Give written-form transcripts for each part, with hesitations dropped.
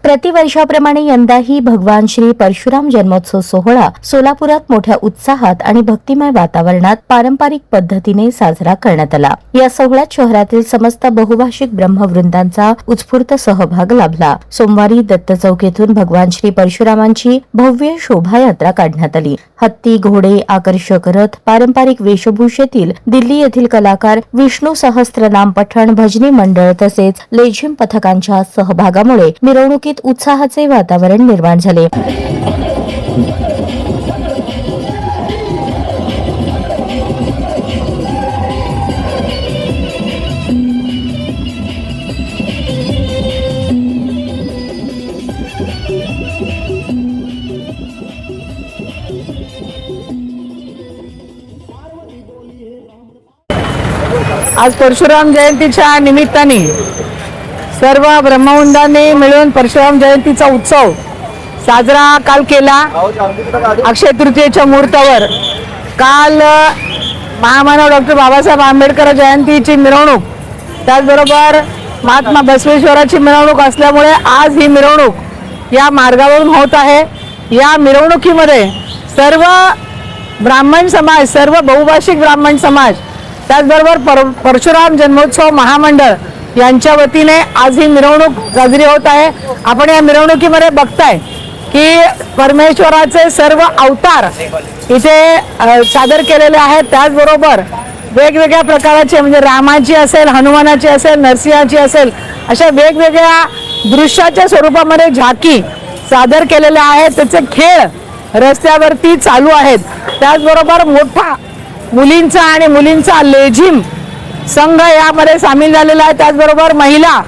प्रतिवर्षाप्रमाणे यंदाही भगवान श्री परशुराम जन्मोत्सव सोहळा सोलापुरात मोठ्या उत्साहात आणि भक्तिमय वातावरणात पारंपरिक पद्धतीने साजरा करण्यात आला। या सोहळ्यात शहरातील समस्त बहुभाषिक ब्रह्मवृंदांचा उत्स्फूर्त सहभाग लाभला। सोमवारी दत्त चौक येथून भगवान श्री परशुरामांची भव्य शोभायात्रा काढण्यात आली। हत्ती, घोडे, आकर्षक रथ, पारंपरिक वेशभूषेतील दिल्ली येथील कलाकार, विष्णू सहस्त्रनाम पठण, भजनी मंडळ तसेच लेझिम पथकांच्या सहभागामुळे मिरवणुकीत उत्साहाचे वातावरण निर्माण झाले। आज परशुराम जयंतीच्या निमित्ताने सर्व ब्रह्मवृंदांनी मिळून परशुराम जयंतीचा उत्सव साजरा काल केला। अक्षय तृतीयेच्या मुहूर्तावर काल महामानव डॉक्टर बाबासाहेब आंबेडकर जयंतीची मिरवणूक, त्याचबरोबर महात्मा बसवेश्वराची मिरवणूक असल्यामुळे आज ही मिरवणूक या मार्गावरून होत आहे। या मिरवणुकीमध्ये सर्व ब्राह्मण समाज, सर्व बहुभाषिक ब्राह्मण समाज, त्याचबरोबर परशुराम जन्मोत्सव महामंडळ यांच्या वतीने आज ही मिरवणूक साजरी होत आहे। आपण या मिरवणुकीमध्ये बघताय की परमेश्वराचे सर्व अवतार इथे सादर केलेले आहेत। त्याचबरोबर वेगवेगळ्या प्रकारचे म्हणजे रामाची असेल, हनुमानाची असेल, नरसिंहाची असेल, अशा वेगवेगळ्या दृश्याच्या स्वरूपामध्ये झाकी सादर केलेल्या आहेत। त्याचे खेळ रस्त्यावरती चालू आहेत। त्याचबरोबर मोठा मुलींचा आणि मुलींचा लेझिम संघ यामध्ये सामील झालेला आहे। त्याचबरोबर महिला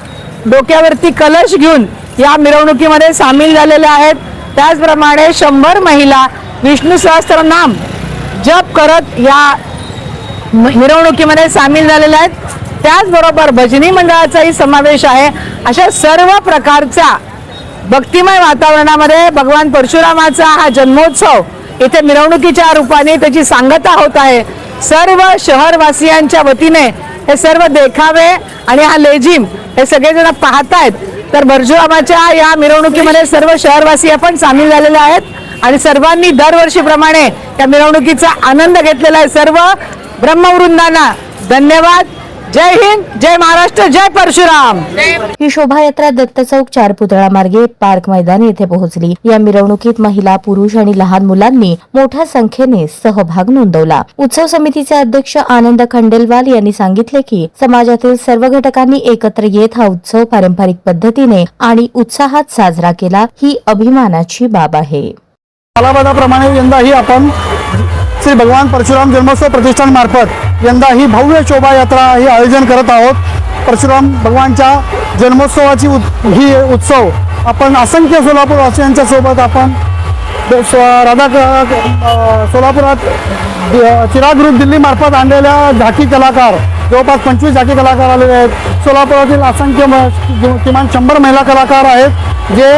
डोक्यावरती कलश घेऊन या मिरवणुकीमध्ये सामील झालेल्या आहेत। त्याचप्रमाणे 100 महिला विष्णू सहस्त्रनाम जप करत या मिरवणुकीमध्ये सामील झालेल्या आहेत। त्याचबरोबर भजनी मंडळाचाही समावेश आहे। अशा सर्व प्रकारच्या भक्तिमय वातावरणामध्ये भगवान परशुरामाचा हा जन्मोत्सव इथे मिरवणुकीच्या रूपाने त्याची सांगता होत आहे। सर्व शहरवासियांच्या वतीने हे सर्व देखावे आणि हा लेझिम हे सगळेजण पाहतायत। तर परशुरामाच्या या मिरवणुकीमध्ये सर्व शहरवासी पण सामील झालेले आहेत आणि सर्वांनी दरवर्षीप्रमाणे या मिरवणुकीचा आनंद घेतलेला आहे। सर्व ब्रह्मवृंदांना धन्यवाद। जय हिंद, जय महाराष्ट्र, जय परशुराम। ही शोभायात्रा दत्त चौक 4 पुतळा मार्गे पार्क मैदान येथे पोहोचली। या मिरवणुकीत महिला, पुरुष आणि लहान मुलांनी मोठ्या संख्येने सहभाग नोंदवला। उत्सव समितीचे अध्यक्ष आनंद खंडेलवाल यांनी सांगितले की समाजातील सर्व घटकांनी एकत्र येत हा उत्सव पारंपरिक पद्धतीने आणि उत्साहात साजरा केला, ही अभिमानाची बाब आहे। कालाबद्धाप्रमाणे यंदाही आपण श्री भगवान परशुराम जन्मोत्सव प्रतिष्ठान मार्फत यंदा ही भव्य शोभायात्रा हे आयोजन करत आहोत। परशुराम भगवानच्या जन्मोत्सवाची ही उत्सव आपण असंख्य सोलापूरवासियांच्या सोबत आपण सोलापुरात चिराग ग्रुप दिल्ली मार्फत आणलेल्या झाकी कलाकार, जवळपास 25 झाकी कलाकार आलेले आहेत। सोलापुरातील असंख्य किमान 100 महिला कलाकार आहेत जे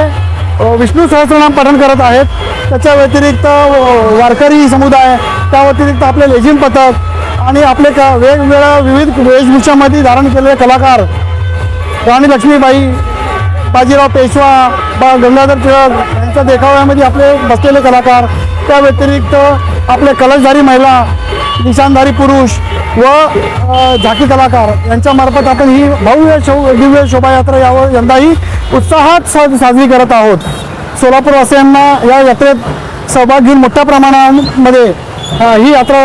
विष्णू सहस्त्रनाम पठण करत आहेत। त्याच्या व्यतिरिक्त वारकरी समुदाय, त्या व्यतिरिक्त आपले लेझिम पथक आणि आपले वेगवेगळ्या विविध वेशभूषामध्ये धारण केलेले कलाकार, राणी लक्ष्मीबाई, बाजीराव पेशवा, गंगाधर टिळक यांच्या देखाव्यामध्ये आपले बसलेले कलाकार, त्या व्यतिरिक्त आपले कलशधारी महिला, निशाणधारी पुरुष व झाकी कलाकार यांच्यामार्फत आपण ही भव्य दिव्य शोभायात्रा यंदाही उत्साहात साजरी करत आहोत। सोलापूरवासियांना या यात्रेत सहभाग घेऊन मोठ्या प्रमाणामध्ये ही यात्रा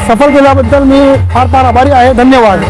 सफल केल्याबद्दल मी फार आभारी आहे। धन्यवाद।